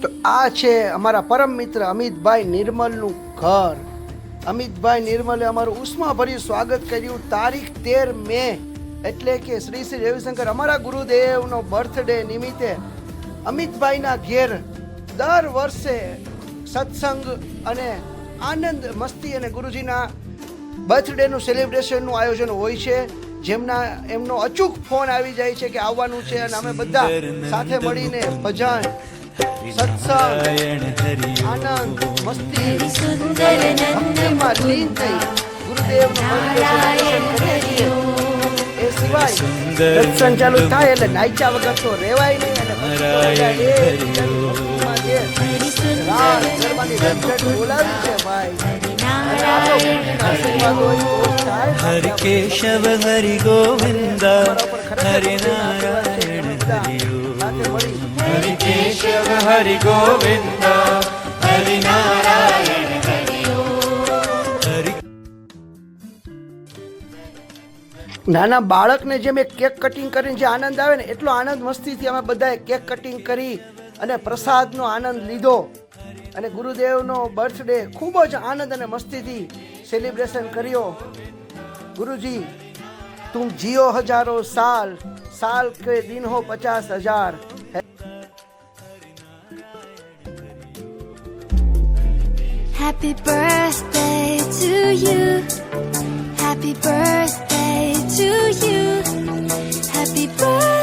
તો આ છે અમારા પરમ મિત્ર અમિતભાઈ નિર્મલનું ઘર. અમિતભાઈ નિર્મલે અમારું ઉષ્માભર્યું સ્વાગત કર્યું તારીખ 13 મે, એટલે કે શ્રી શ્રી રવિશંકર અમારા ગુરુદેવનો બર્થડે નિમિત્તે અમિતભાઈના ઘેર દર વર્ષે સત્સંગ અને આનંદ મસ્તી અને ગુરુજીના બર્થડેનું સેલિબ્રેશનનું આયોજન હોય છે, જેમના એમનો અચૂક ફોન આવી જાય છે કે આવવાનું છે, અને અમે બધા સાથે મળીને ભજન, સત્સંગ, આનંદ મસ્તી, ભક્તિમાં લીન થઈ ગુરુદેવનું સેલિબ્રેશન કરીએ છીએ. એ સિવાય દર્શન ચાલુ થાય એટલે નાચ્યા વગર તો રહેવાય નહીં, અને બોલાવી છે ભાઈ. હરિ કેશવ હરિ ગોવિંદ હરિ નારાયણ હરિ કેશવ હરિ ગોવિંદ હરિ નારાયણ હરિ. નાના બાળકને જેમ એક કેક કટિંગ કરીને જે આનંદ આવે ને, એટલો આનંદ મસ્તીથી અમે બધાએ કેક કટિંગ કરી અને પ્રસાદનો આનંદ લીધો, અને ગુરુદેવનો બર્થડે ખૂબ જ આનંદ અને મસ્તીથી સેલિબ્રેશન કર્યો. ગુરુજી તુમ જીઓ હજારો સાલ, साल के दिन हो 50,000. Happy birthday to you. Happy birthday to you. Happy birthday.